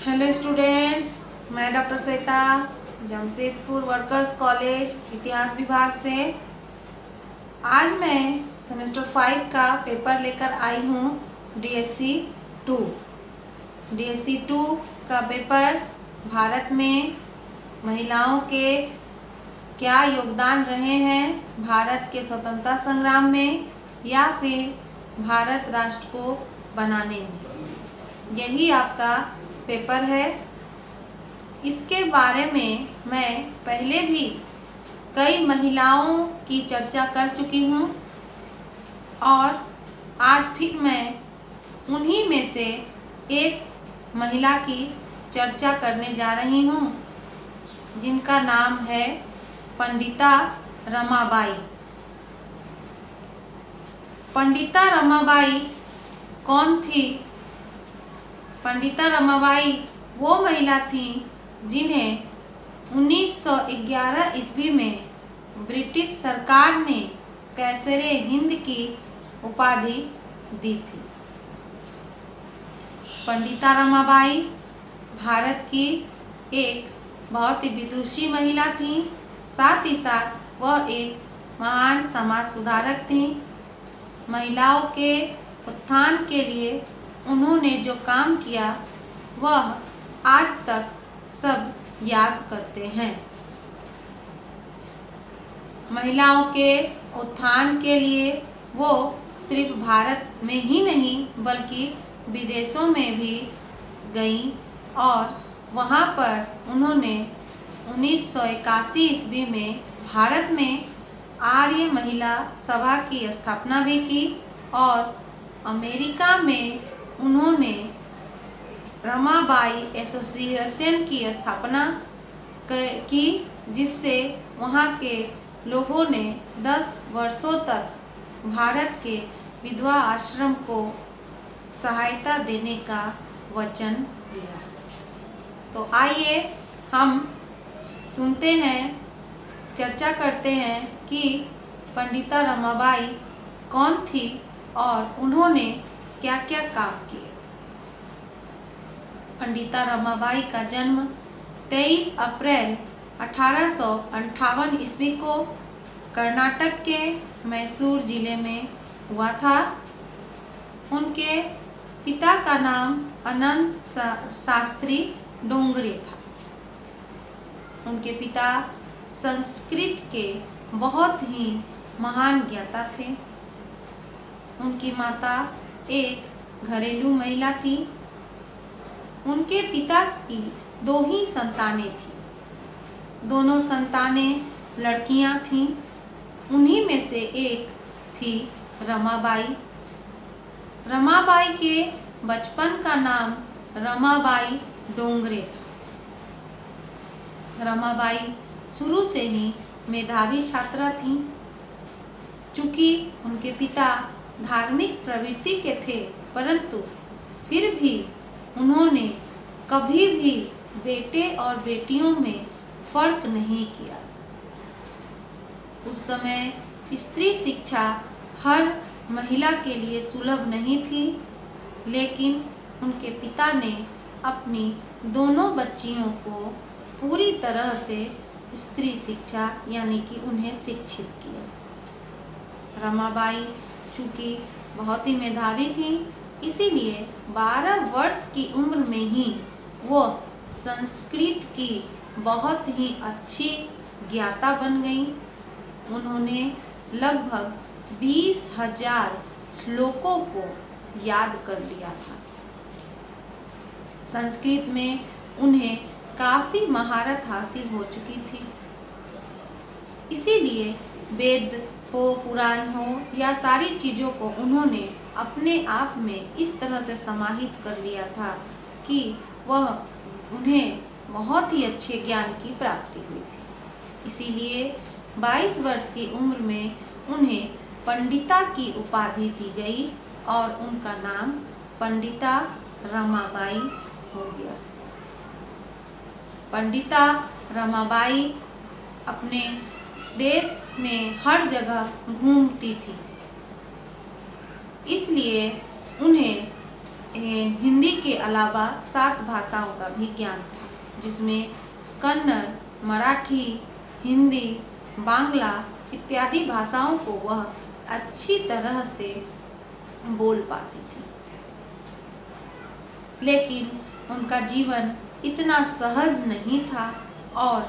Hello students, मैं doctor Shweta Jamshedpur workers college इतिहास विभाग से आज मैं सेमेस्टर 5 का पेपर लेकर आई हूँ। डीएससी 2 का पेपर भारत में महिलाओं के क्या योगदान रहे हैं भारत के स्वतंत्रता संग्राम में या फिर भारत राष्ट्र को बनाने में, यही आपका पेपर है। इसके बारे में मैं पहले भी कई महिलाओं की चर्चा कर चुकी हूँ और आज फिर मैं उन्हीं में से एक महिला की चर्चा करने जा रही हूँ, जिनका नाम है पंडिता रमाबाई। पंडिता रमाबाई कौन थी? पंडिता रमाबाई वो महिला थी जिन्हें 1911 ईस्वी में ब्रिटिश सरकार ने कैसरे हिंद की उपाधि दी थी। पंडिता रमाबाई भारत की एक बहुत ही विदुषी महिला थी, साथ ही साथ वह एक महान समाज सुधारक थी। महिलाओं के उत्थान के लिए उन्होंने जो काम किया वह आज तक सब याद करते हैं। महिलाओं के उत्थान के लिए वो सिर्फ भारत में ही नहीं बल्कि विदेशों में भी गईं और वहाँ पर उन्होंने 1981 ईस्वी में भारत में आर्य महिला सभा की स्थापना भी की और अमेरिका में उन्होंने रमाबाई एसोसिएशन की स्थापना की, जिससे वहाँ के लोगों ने 10 वर्षों तक भारत के विधवा आश्रम को सहायता देने का वचन लिया। तो आइए हम सुनते हैं, चर्चा करते हैं कि पंडिता रमाबाई कौन थी और उन्होंने क्या क्या काम किए। पंडिता रमाबाई का जन्म 23 अप्रैल 1858 ईस्वी को कर्नाटक के मैसूर जिले में हुआ था। उनके पिता का नाम अनंत शास्त्री डोंगरे था। उनके पिता संस्कृत के बहुत ही महान ज्ञाता थे। उनकी माता एक घरेलू महिला थी। उनके पिता की 2 ही संतानें थीं। दोनों संतानें लड़कियां थीं। उन्हीं में से एक थी रमाबाई। रमाबाई के बचपन का नाम रमाबाई डोंगरे था। रमाबाई शुरू से ही मेधावी छात्रा थीं। चूँकि उनके पिता धार्मिक प्रवृत्ति के थे, परंतु फिर भी उन्होंने कभी भी बेटे और बेटियों में फर्क नहीं किया। उस समय स्त्री शिक्षा हर महिला के लिए सुलभ नहीं थी, लेकिन उनके पिता ने अपनी दोनों बच्चियों को पूरी तरह से स्त्री शिक्षा यानी कि उन्हें शिक्षित किया। रमाबाई चूँकि बहुत ही मेधावी थी, इसीलिए 12 वर्ष की उम्र में ही वो संस्कृत की बहुत ही अच्छी ज्ञाता बन गई। उन्होंने लगभग 20,000 श्लोकों को याद कर लिया था। संस्कृत में उन्हें काफ़ी महारत हासिल हो चुकी थी। इसीलिए वेद हो, पुराण हो या सारी चीज़ों को उन्होंने अपने आप में इस तरह से समाहित कर लिया था कि वह उन्हें बहुत ही अच्छे ज्ञान की प्राप्ति हुई थी। इसीलिए 22 वर्ष की उम्र में उन्हें पंडिता की उपाधि दी गई और उनका नाम पंडिता रमाबाई हो गया। पंडिता रमाबाई अपने देश में हर जगह घूमती थी, इसलिए उन्हें हिंदी के अलावा 7 भाषाओं का भी ज्ञान था, जिसमें कन्नड़, मराठी, हिंदी, बांग्ला इत्यादि भाषाओं को वह अच्छी तरह से बोल पाती थी। लेकिन उनका जीवन इतना सहज नहीं था और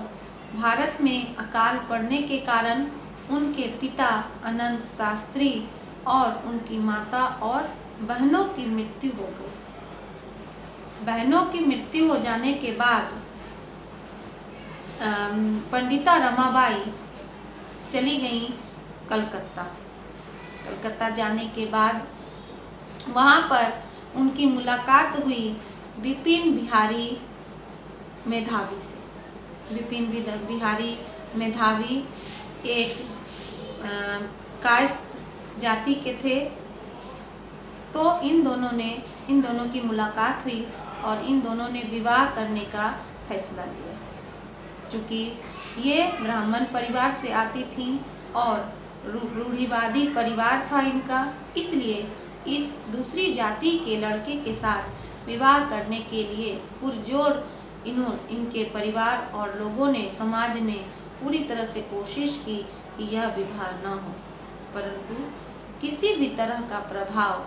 भारत में अकाल पड़ने के कारण उनके पिता अनंत शास्त्री और उनकी माता और बहनों की मृत्यु हो गई। बहनों की मृत्यु हो जाने के बाद पंडिता रमाबाई चली गई कलकत्ता। कलकत्ता जाने के बाद वहाँ पर उनकी मुलाकात हुई बिपिन बिहारी मेधावी से। बिपिन बिहारी मेधावी एक कायस्थ जाति के थे। तो इन दोनों की मुलाकात हुई और इन दोनों ने विवाह करने का फैसला लिया। क्योंकि ये ब्राह्मण परिवार से आती थीं और रूढ़िवादी परिवार था इनका, इसलिए इस दूसरी जाति के लड़के के साथ विवाह करने के लिए पुरजोर इनके परिवार और लोगों ने, समाज ने पूरी तरह से कोशिश की कि यह विवाह न हो, परंतु किसी भी तरह का प्रभाव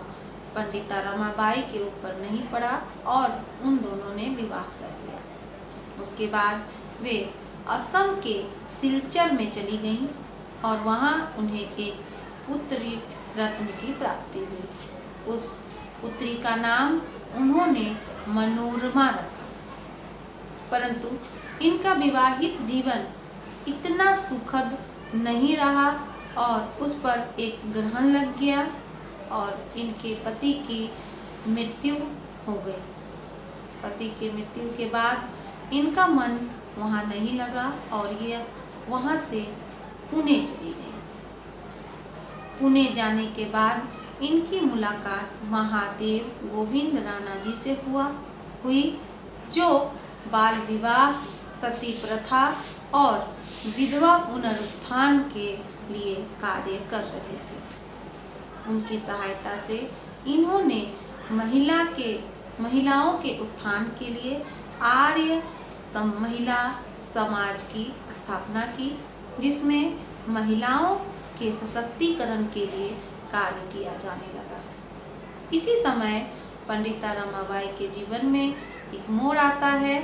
पंडिता रमाबाई के ऊपर नहीं पड़ा और उन दोनों ने विवाह कर लिया। उसके बाद वे असम के सिलचर में चली गईं और वहाँ उन्हें एक पुत्री रत्न की प्राप्ति हुई। उस पुत्री का नाम उन्होंने मनोरमा रखा। परंतु इनका विवाहित जीवन इतना सुखद नहीं रहा और उस पर एक ग्रहण लग गया और इनके पति की मृत्यु हो गई। पति की मृत्यु के बाद इनका मन वहाँ नहीं लगा और ये वहाँ से पुणे चली गई। पुणे जाने के बाद इनकी मुलाकात महादेव गोविंद राणा जी से हुई, जो बाल विवाह, सती प्रथा और विधवा पुनरुत्थान के लिए कार्य कर रहे थे। उनकी सहायता से इन्होंने महिलाओं के उत्थान के लिए आर्य महिला समाज की स्थापना की, जिसमें महिलाओं के सशक्तिकरण के लिए कार्य किया जाने लगा। इसी समय पंडिता रमाबाई के जीवन में एक मोड़ आता है।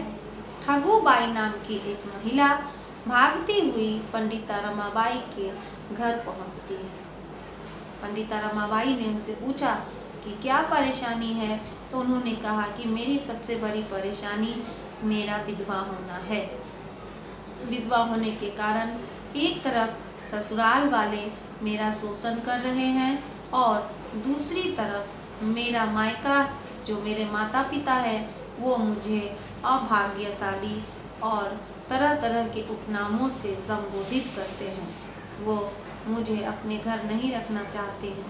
ठगूबाई नाम की एक महिला भागती हुई पंडिता रमाबाई के घर पहुंचती है। पंडिता रमाबाई ने उनसे पूछा कि क्या परेशानी है, तो उन्होंने कहा कि मेरी सबसे बड़ी परेशानी मेरा विधवा होना है। विधवा होने के कारण एक तरफ ससुराल वाले मेरा शोषण कर रहे हैं और दूसरी तरफ मेरा मायका, जो मेरे माता पिता है, वो मुझे अभाग्यशाली और तरह तरह के उपनामों से संबोधित करते हैं। वो मुझे अपने घर नहीं रखना चाहते हैं,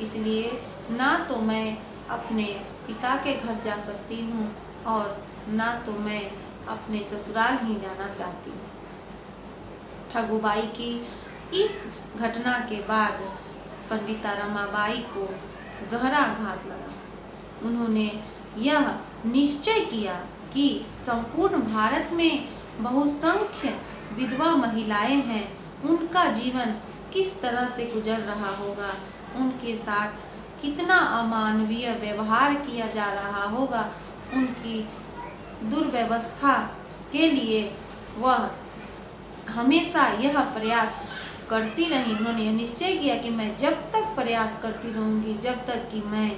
इसलिए ना तो मैं अपने पिता के घर जा सकती हूँ और ना तो मैं अपने ससुराल ही जाना चाहती हूँ। ठगूबाई की इस घटना के बाद पंडिता रमाबाई को गहरा आघात लगा। उन्होंने यह निश्चय किया कि संपूर्ण भारत में बहुसंख्य विधवा महिलाएं हैं, उनका जीवन किस तरह से गुजर रहा होगा, उनके साथ कितना अमानवीय व्यवहार किया जा रहा होगा, उनकी दुर्व्यवस्था के लिए वह हमेशा यह प्रयास करती रही। उन्होंने यह निश्चय किया कि मैं जब तक प्रयास करती रहूँगी, जब तक कि मैं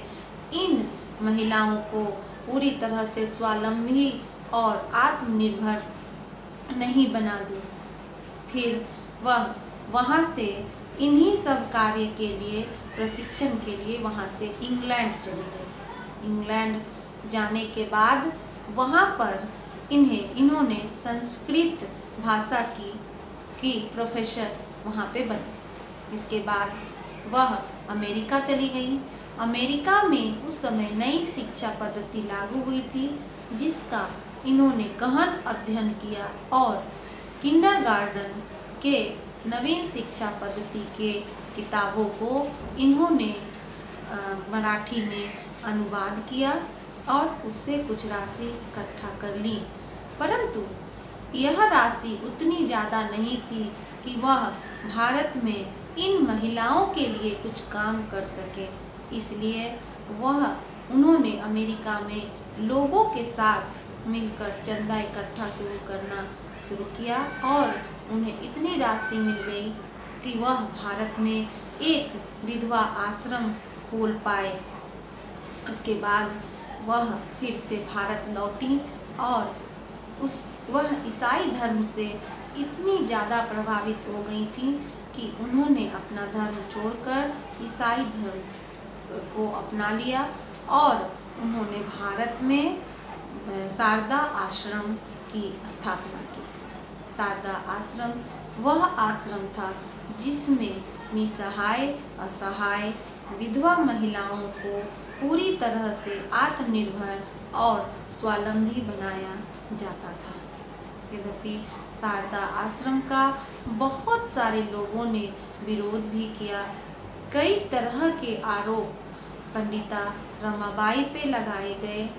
इन महिलाओं को पूरी तरह से स्वावलंबी और आत्मनिर्भर नहीं बना दूँ। फिर वह वहाँ से इन्हीं सब कार्य के लिए, प्रशिक्षण के लिए वहाँ से इंग्लैंड चली गई। इंग्लैंड जाने के बाद वहाँ पर इन्होंने संस्कृत भाषा की प्रोफेसर वहाँ पे बनी। इसके बाद वह अमेरिका चली गई। अमेरिका में उस समय नई शिक्षा पद्धति लागू हुई थी, जिसका इन्होंने गहन अध्ययन किया और किंडरगार्टन के नवीन शिक्षा पद्धति के किताबों को इन्होंने मराठी में अनुवाद किया और उससे कुछ राशि इकट्ठा कर ली, परंतु यह राशि उतनी ज़्यादा नहीं थी कि वह भारत में इन महिलाओं के लिए कुछ काम कर सके। इसलिए उन्होंने अमेरिका में लोगों के साथ मिलकर चंदा इकट्ठा करना शुरू किया और उन्हें इतनी राशि मिल गई कि वह भारत में एक विधवा आश्रम खोल पाए। उसके बाद वह फिर से भारत लौटी और वह ईसाई धर्म से इतनी ज़्यादा प्रभावित हो गई थी कि उन्होंने अपना धर्म छोड़कर ईसाई धर्म को अपना लिया और उन्होंने भारत में शारदा आश्रम की स्थापना की। शारदा आश्रम वह आश्रम था जिसमें निसहाय, असहाय विधवा महिलाओं को पूरी तरह से आत्मनिर्भर और स्वावलंबी बनाया जाता था। यद्यपि शारदा आश्रम का बहुत सारे लोगों ने विरोध भी किया। कई तरह के आरोप पंडिता रमाबाई पे लगाए गए,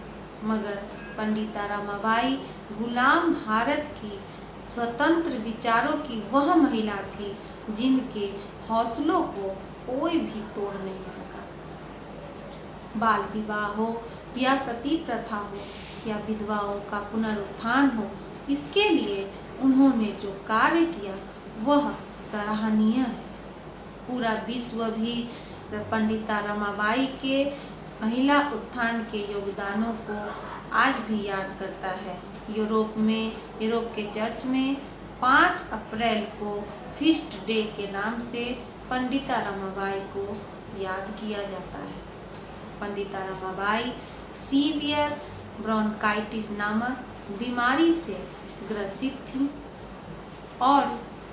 मगर पंडिता रमाबाई गुलाम भारत की स्वतंत्र विचारों की वह महिला थी जिनके हौसलों को कोई भी तोड़ नहीं सका। बाल विवाह हो या सती प्रथा हो या विधवाओं का पुनरुत्थान हो, इसके लिए उन्होंने जो कार्य किया वह सराहनीय है। पूरा विश्व भी पंडिता रमाबाई के महिला उत्थान के योगदानों को आज भी याद करता है। यूरोप के चर्च में 5 अप्रैल को फीस्ट डे के नाम से पंडिता रमाबाई को याद किया जाता है। पंडिता रमाबाई सीवियर ब्रोंकाइटिस नामक बीमारी से ग्रसित थी और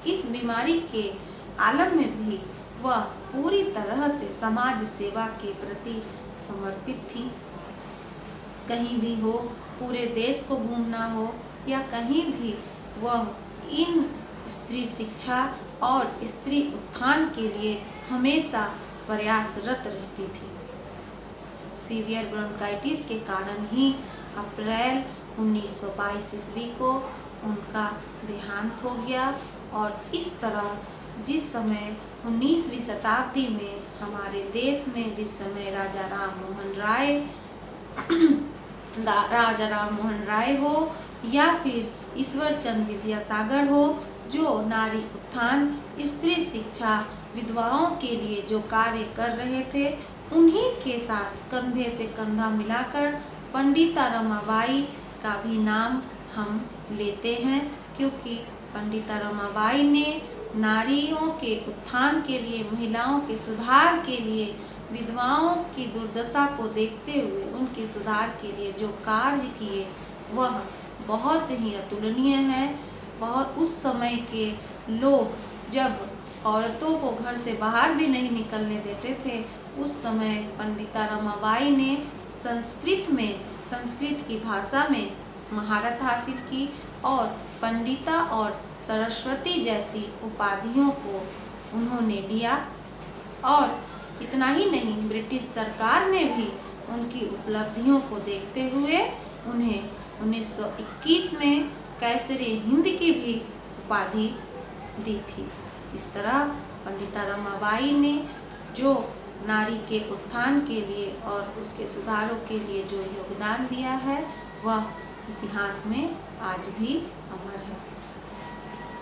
इस बीमारी के आलम में भी वह पूरी तरह से समाज सेवा के प्रति समर्पित थी। कहीं भी हो, पूरे देश को घूमना हो या कहीं भी, वह इन स्त्री शिक्षा और स्त्री उत्थान के लिए हमेशा प्रयासरत रहती थी। सीवियर ब्रोंकाइटिस के कारण ही अप्रैल 1922 ईस्वी को उनका देहांत हो गया और इस तरह जिस समय 19वीं शताब्दी में हमारे देश में जिस समय राजा राम मोहन राय हो या फिर ईश्वर चंद्र विद्यासागर हो, जो नारी उत्थान, स्त्री शिक्षा, विधवाओं के लिए जो कार्य कर रहे थे, उन्हीं के साथ कंधे से कंधा मिलाकर पंडिता रमाबाई का भी नाम हम लेते हैं, क्योंकि पंडिता रमाबाई ने नारियों के उत्थान के लिए, महिलाओं के सुधार के लिए, विधवाओं की दुर्दशा को देखते हुए उनके सुधार के लिए जो कार्य किए वह बहुत ही अतुलनीय है। बहुत उस समय के लोग जब औरतों को घर से बाहर भी नहीं निकलने देते थे, उस समय पंडिता रमाबाई ने संस्कृत की भाषा में महारत हासिल की और पंडिता और सरस्वती जैसी उपाधियों को उन्होंने लिया। और इतना ही नहीं, ब्रिटिश सरकार ने भी उनकी उपलब्धियों को देखते हुए उन्हें 1921 में कैसरे हिंद की भी उपाधि दी थी। इस तरह पंडिता रमाबाई ने जो नारी के उत्थान के लिए और उसके सुधारों के लिए जो योगदान दिया है वह इतिहास में आज भी अमर है।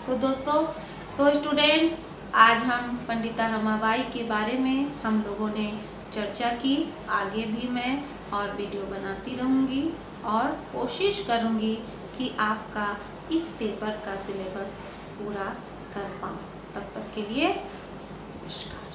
तो दोस्तों, तो स्टूडेंट्स, आज हम पंडिता रमाबाई के बारे में हम लोगों ने चर्चा की। आगे भी मैं और वीडियो बनाती रहूँगी और कोशिश करूँगी कि आपका इस पेपर का सिलेबस पूरा कर पाऊँ। तब तक के लिए नमस्कार।